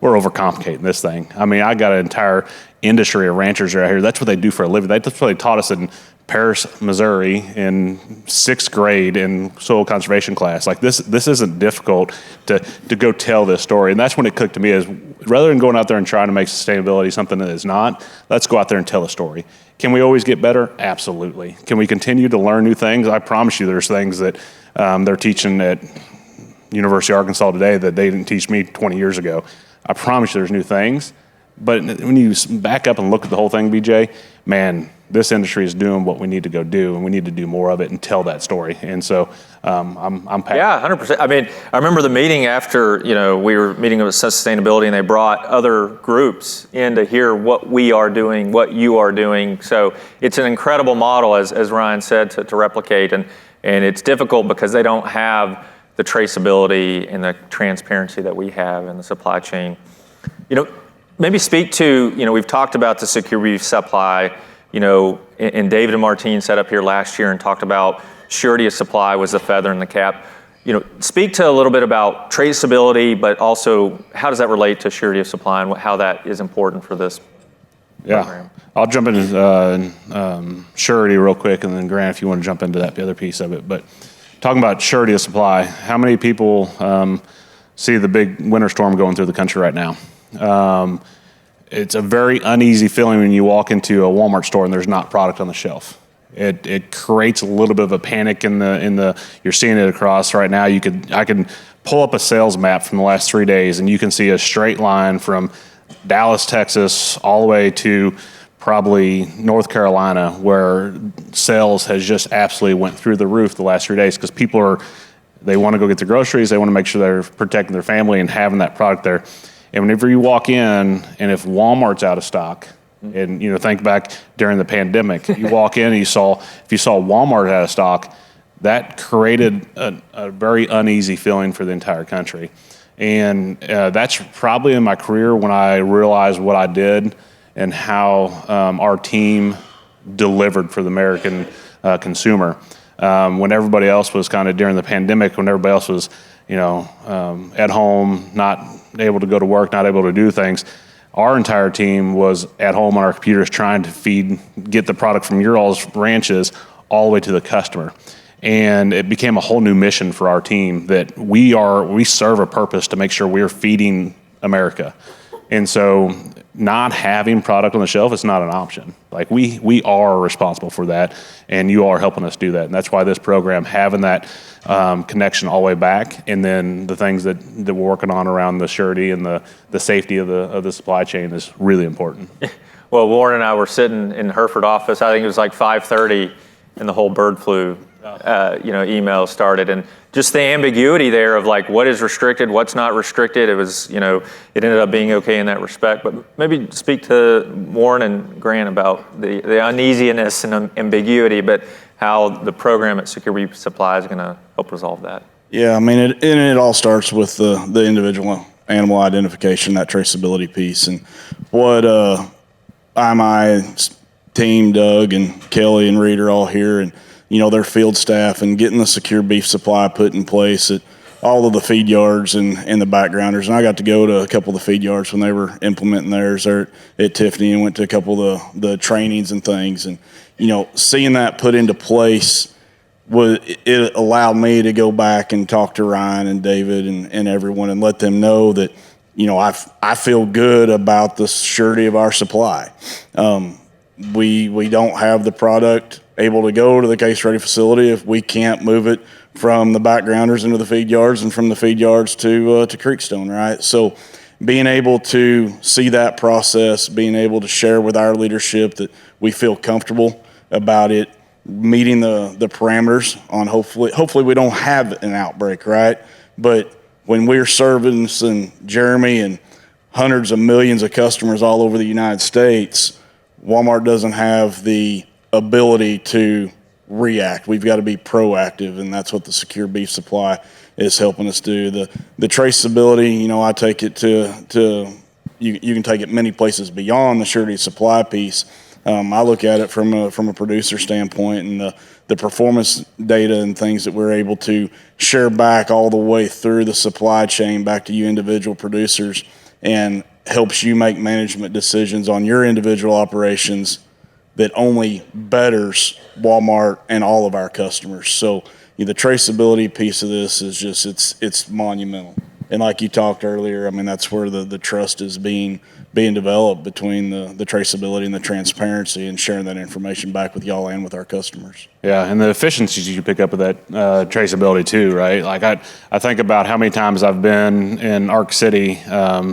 we're overcomplicating this thing. I mean, I got an entire industry of ranchers right here. That's what they do for a living. That's what they taught us in Paris, Missouri in 6th grade in soil conservation class. Like this isn't difficult to go tell this story. And that's when it clicked to me, is rather than going out there and trying to make sustainability something that is not, let's go out there and tell a story. Can we always get better? Absolutely. Can we continue to learn new things? I promise you there's things that they're teaching at University of Arkansas today that they didn't teach me 20 years ago. I promise you there's new things. But when you back up and look at the whole thing, BJ, man, this industry is doing what we need to go do, and we need to do more of it and tell that story. And so I'm passionate. Yeah, 100%. I mean, I remember the meeting after, we were meeting about sustainability, and they brought other groups in to hear what we are doing, what you are doing. So it's an incredible model, as Ryan said, to replicate. And it's difficult because they don't have the traceability and the transparency that we have in the supply chain. Maybe speak to, we've talked about the secure beef supply, and David and Martine sat up here last year and talked about surety of supply was the feather in the cap. Speak to a little bit about traceability, but also how does that relate to surety of supply and how that is important for this program? I'll jump into surety real quick, and then Grant, if you want to jump into the other piece of it. But talking about surety of supply, how many people see the big winter storm going through the country right now? It's a very uneasy feeling when you walk into a Walmart store and there's not product on the shelf. It creates a little bit of a panic in the you're seeing it across right now. I can pull up a sales map from the last 3 days, and you can see a straight line from Dallas, Texas, all the way to probably North Carolina, where sales has just absolutely went through the roof the last 3 days, because people they want to go get their groceries, they want to make sure they're protecting their family and having that product there. And whenever you walk in, and if Walmart's out of stock, and think back during the pandemic, you walk in and if you saw Walmart out of stock, that created a very uneasy feeling for the entire country. And that's probably in my career when I realized what I did and how our team delivered for the American consumer. When everybody else was kind of during the pandemic, when everybody else was at home, not able to go to work, not able to do things, our entire team was at home on our computers trying to get the product from your all's ranches all the way to the customer. And it became a whole new mission for our team that we serve a purpose to make sure we're feeding America. And so not having product on the shelf is not an option. Like we are responsible for that, and you are helping us do that. And that's why this program, having that connection all the way back, and then the things that we're working on around the surety and the safety of the supply chain is really important. Well, Warren and I were sitting in Hereford office. I think it was like 5:30, and the whole bird flu email started, and just the ambiguity there of like what is restricted, what's not restricted. It was, it ended up being okay in that respect. But maybe speak to Warren and Grant about the uneasiness and ambiguity, but how the program at Secure Beef Supply is going to help resolve that. Yeah, I mean, it all starts with the individual animal identification, that traceability piece, and what IMI team, Doug and Kelly and Reed are all here, and their field staff, and getting the Secure Beef Supply put in place at all of the feed yards and the backgrounders. And I got to go to a couple of the feed yards when they were implementing theirs there at Tiffany, and went to a couple of the trainings and things. And, seeing that put into place, it allowed me to go back and talk to Ryan and David and everyone and let them know that, I feel good about the surety of our supply. We don't have the product able to go to the case-ready facility if we can't move it from the backgrounders into the feed yards and from the feed yards to Creekstone, right? So being able to see that process, being able to share with our leadership that we feel comfortable about it, meeting the parameters on hopefully we don't have an outbreak, right? But when we're servicing Jeremy and hundreds of millions of customers all over the United States, Walmart doesn't have the ability to react. We've got to be proactive, and that's what the secure beef supply is helping us do. The traceability, I take it to you can take it many places beyond the surety supply piece. I look at it from a producer standpoint, and the performance data and things that we're able to share back all the way through the supply chain back to you individual producers, and helps you make management decisions on your individual operations that only betters Walmart and all of our customers. So the traceability piece of this is just, it's monumental. And like you talked earlier, that's where the trust is being developed between the traceability and the transparency, and sharing that information back with y'all and with our customers. Yeah, and the efficiencies you pick up with that traceability too, right? Like I think about how many times I've been in Ark City,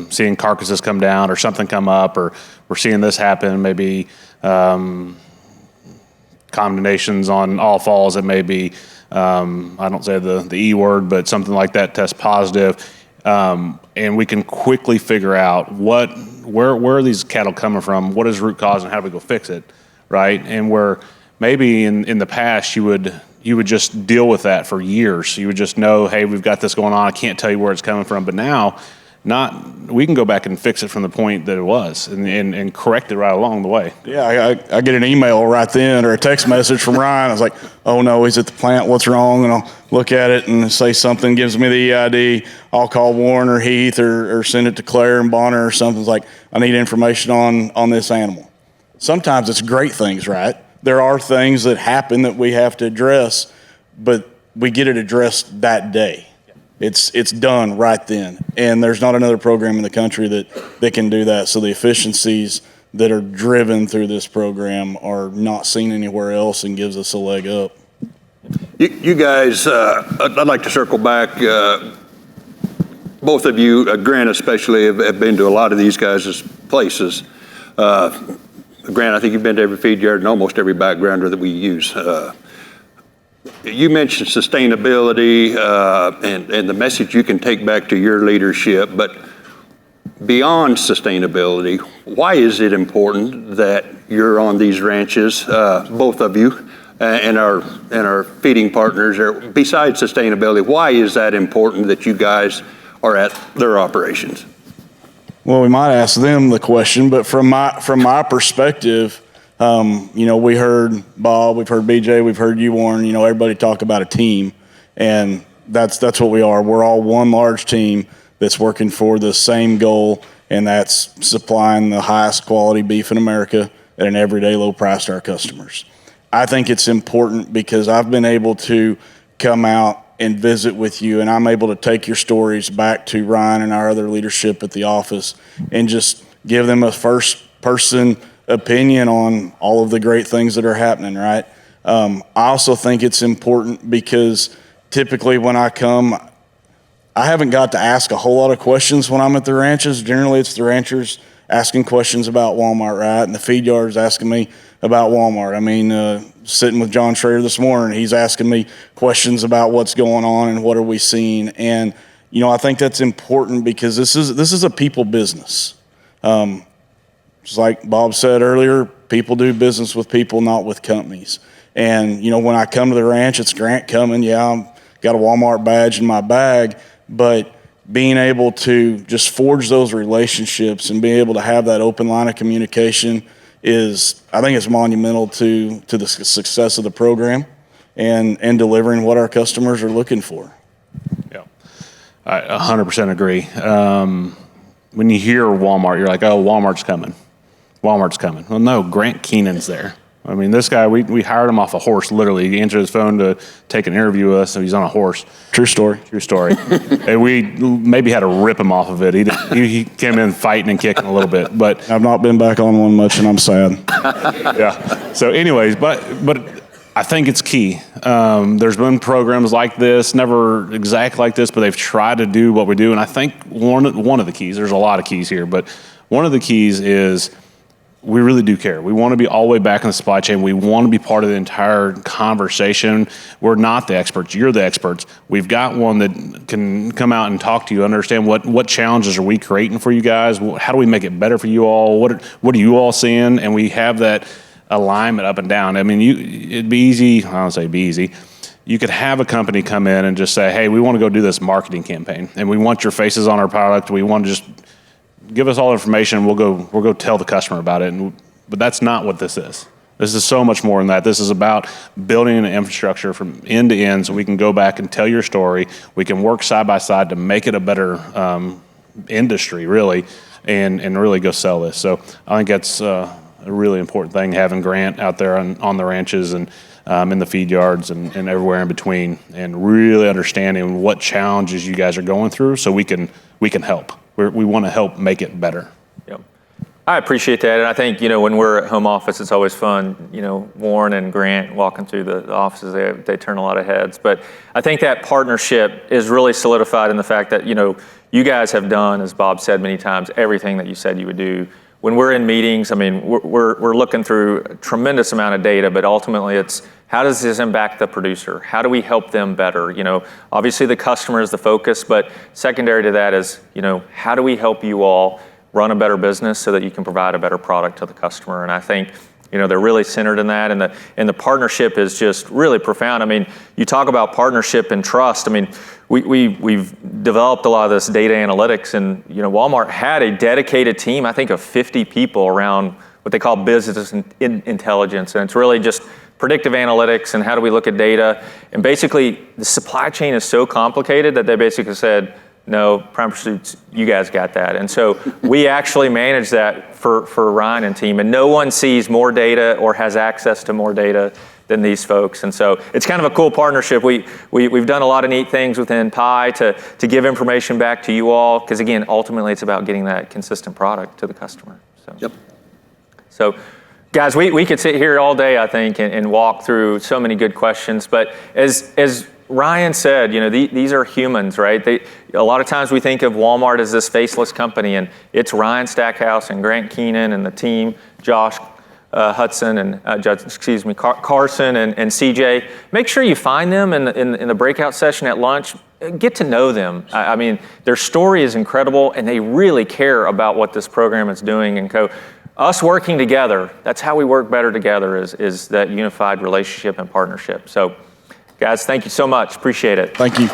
seeing carcasses come down or something come up, or we're seeing this happen, maybe condemnations on all falls that may be, I don't say the E word, but something like that test positive. And we can quickly figure out where are these cattle coming from, what is root cause, and how do we go fix it, right? And where maybe in the past you would just deal with that for years. You would just know, hey, we've got this going on. I can't tell you where it's coming from, but now we can go back and fix it from the point that it was, and correct it right along the way. Yeah, I get an email right then or a text message from Ryan. I was like, oh no, he's at the plant, what's wrong? And I'll look at it and say something, gives me the EID. I'll call Warren or Heath or send it to Claire and Bonner or something. It's like, I need information on this animal. Sometimes it's great things, right? There are things that happen that we have to address, but we get it addressed that day. It's done right then, and there's not another program in the country that can do that. So the efficiencies that are driven through this program are not seen anywhere else, and gives us a leg up. You guys, I'd like to circle back. Both of you, Grant especially, have been to a lot of these guys' places. Grant, I think you've been to every feed yard and almost every backgrounder that we use. You mentioned sustainability and the message you can take back to your leadership, but beyond sustainability, why is it important that you're on these ranches, both of you, and our feeding partners? Besides sustainability, why is that important that you guys are at their operations? Well, we might ask them the question, but from my perspective, we heard Bob, we've heard BJ, we've heard you, Warren, everybody talk about a team, and that's what we are. We're all one large team that's working for the same goal, and that's supplying the highest quality beef in America at an everyday low price to our customers. I think it's important because I've been able to come out and visit with you, and I'm able to take your stories back to Ryan and our other leadership at the office and just give them a first person opinion on all of the great things that are happening, right? I also think it's important because typically when I come, I haven't got to ask a whole lot of questions when I'm at the ranches. Generally, it's the ranchers asking questions about Walmart, right? And the feed yards asking me about Walmart. Sitting with John Schrader this morning, he's asking me questions about what's going on and what are we seeing. And, I think that's important because this is a people business. Just like Bob said earlier, people do business with people, not with companies. And, when I come to the ranch, it's Grant coming. Yeah, I've got a Walmart badge in my bag, but being able to just forge those relationships and being able to have that open line of communication I think it's monumental to the success of the program and delivering what our customers are looking for. Yeah. I 100% agree. When you hear Walmart, you're like, oh, Walmart's coming. Walmart's coming. Well, no, Grant Keenan's there. I mean, this guy, we hired him off a horse, literally. He answered his phone to take an interview with us, so he's on a horse. True story. True story. And we maybe had to rip him off of it. He came in fighting and kicking a little bit, but I've not been back on one much, and I'm sad. yeah. So anyways, but I think it's key. There's been programs like this, never exact like this, but they've tried to do what we do. And I think one of the keys, there's a lot of keys here, but one of the keys is we really do care. We want to be all the way back in the supply chain. We want to be part of the entire conversation. We're not the experts. You're the experts. We've got one that can come out and talk to you, understand what challenges are we creating for you guys? How do we make it better for you all? What are you all seeing? And we have that alignment up and down. I mean, it'd be easy. I don't say it'd be easy. You could have a company come in and just say, hey, we want to go do this marketing campaign, and we want your faces on our product. We want to just give us all the information. We'll go tell the customer about it. But that's not what this is. This is so much more than that. This is about building an infrastructure from end to end so we can go back and tell your story. We can work side by side to make it a better industry, really, and really go sell this. So I think that's a really important thing, having Grant out there on the ranches and in the feed yards and everywhere in between, and really understanding what challenges you guys are going through so we can help. We want to help make it better. Yep. I appreciate that. And I think, when we're at home office, it's always fun, Warren and Grant walking through the offices, they turn a lot of heads. But I think that partnership is really solidified in the fact that, you guys have done, as Bob said many times, everything that you said you would do. When we're in meetings, I mean, we're looking through a tremendous amount of data, but ultimately it's how does this impact the producer? How do we help them better? Obviously the customer is the focus, but secondary to that is, how do we help you all run a better business so that you can provide a better product to the customer? And I think, they're really centered in that, and the partnership is just really profound. I mean, you talk about partnership and trust. I mean, we've developed a lot of this data analytics, and Walmart had a dedicated team, I think, of 50 people around what they call business intelligence, and it's really just predictive analytics and how do we look at data. And basically, the supply chain is so complicated that they basically said, no, Prime Pursuits, you guys got that. And so we actually manage that for Ryan and team, and no one sees more data or has access to more data than these folks. And so it's kind of a cool partnership. We've done a lot of neat things within PIE to give information back to you all, because again, ultimately it's about getting that consistent product to the customer. So. Yep. So guys, we could sit here all day, I think, and walk through so many good questions. But as Ryan said, these are humans, right? A lot of times we think of Walmart as this faceless company, and it's Ryan Stackhouse and Grant Keenan and the team, Josh Hudson and Carson and CJ. Make sure you find them in the breakout session at lunch. Get to know them. I mean, their story is incredible, and they really care about what this program is doing. And us working together, that's how we work better together, is that unified relationship and partnership. So, guys, thank you so much. Appreciate it. Thank you.